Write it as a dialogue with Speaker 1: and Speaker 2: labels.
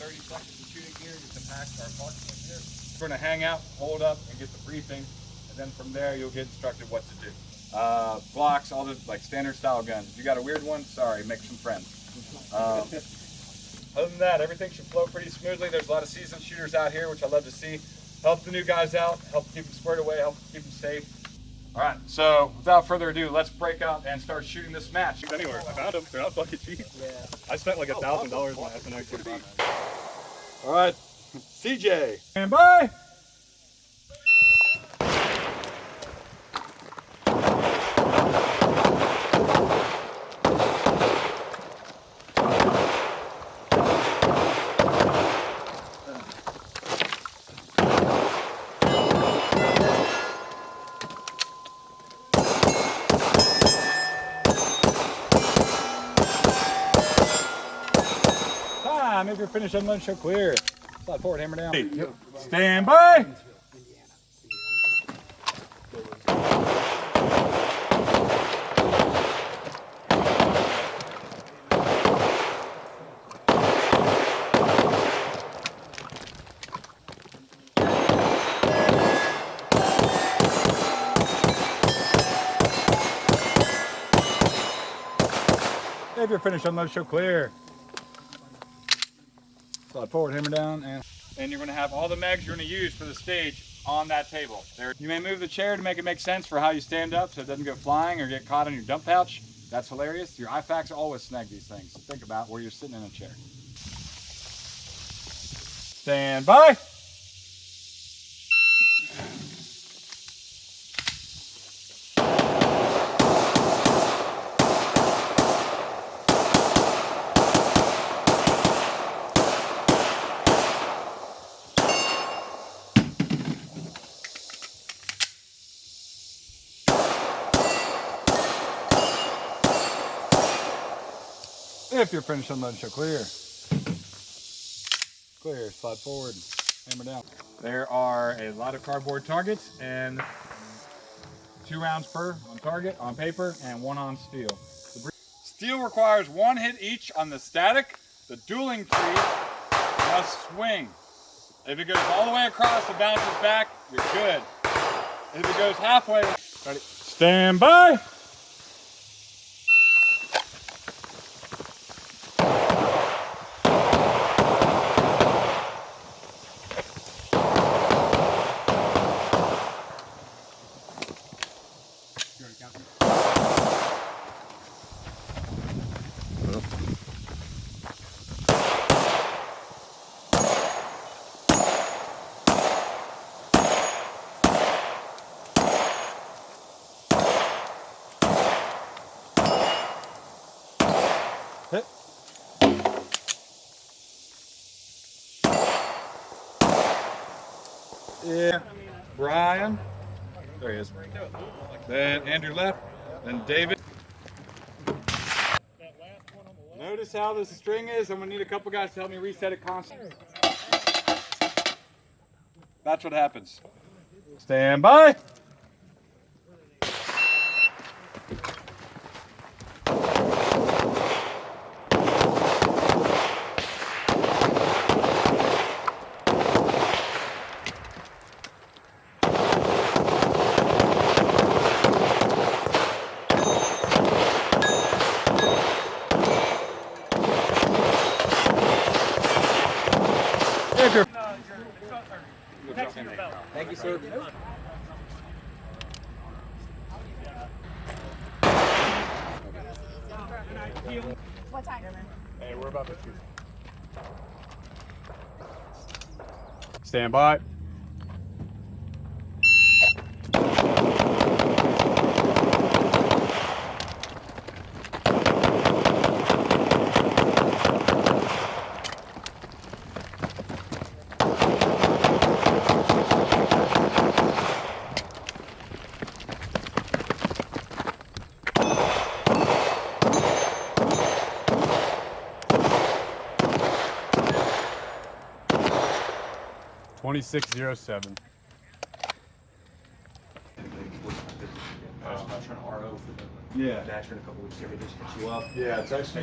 Speaker 1: 30 seconds of shooting gear, get the pack our parts in here. We're going to hang out, hold up, and get the briefing, and then from there you'll get instructed what to do. Blocks, all the like standard style guns. If you got a weird one, sorry, make some friends. Other than that, everything should flow pretty smoothly. There's a lot of seasoned shooters out here, which I love to see. Help the new guys out, help keep them squared away, help keep them safe. All right, so without further ado, let's break out and start shooting this match.
Speaker 2: Anywhere. I found them. They're not fucking cheap. Yeah. I spent like $1,000 on that FNX.
Speaker 1: All right, CJ. Stand by. If you're finished, unload, show clear. Slide forward, hammer down. Yep. Stand by. If you're finished, unload, show clear. Slide forward, hammer down, and you're going to have all the mags you're going to use for the stage on that table. You may move the chair to make it make sense for how you stand up so it doesn't go flying or get caught in your dump pouch. That's hilarious. Your IFAKs always snag these things. So think about where you're sitting in a chair. Stand by. If you're finished, unload, show clear. Clear, slide forward, hammer down. There are a lot of cardboard targets and 2 rounds per on target, on paper, and 1 on steel. Steel requires 1 hit each on the static. The dueling tree must swing. If it goes all the way across and bounces back, you're good. If it goes halfway, ready? Stand by. Hit. Yeah, Brian. There he is. Then Andrew left. Then David. Notice how the string is. I'm gonna need a couple guys to help me reset it constantly. That's what happens. Stand by. Thank you, sir.
Speaker 3: What time?
Speaker 2: Hey, we're about to shoot.
Speaker 1: Stand by. $26.07.
Speaker 4: I'm trying to RO for the
Speaker 1: Yeah.
Speaker 4: match in a couple weeks. Everybody just hits you up.
Speaker 1: Yeah, text me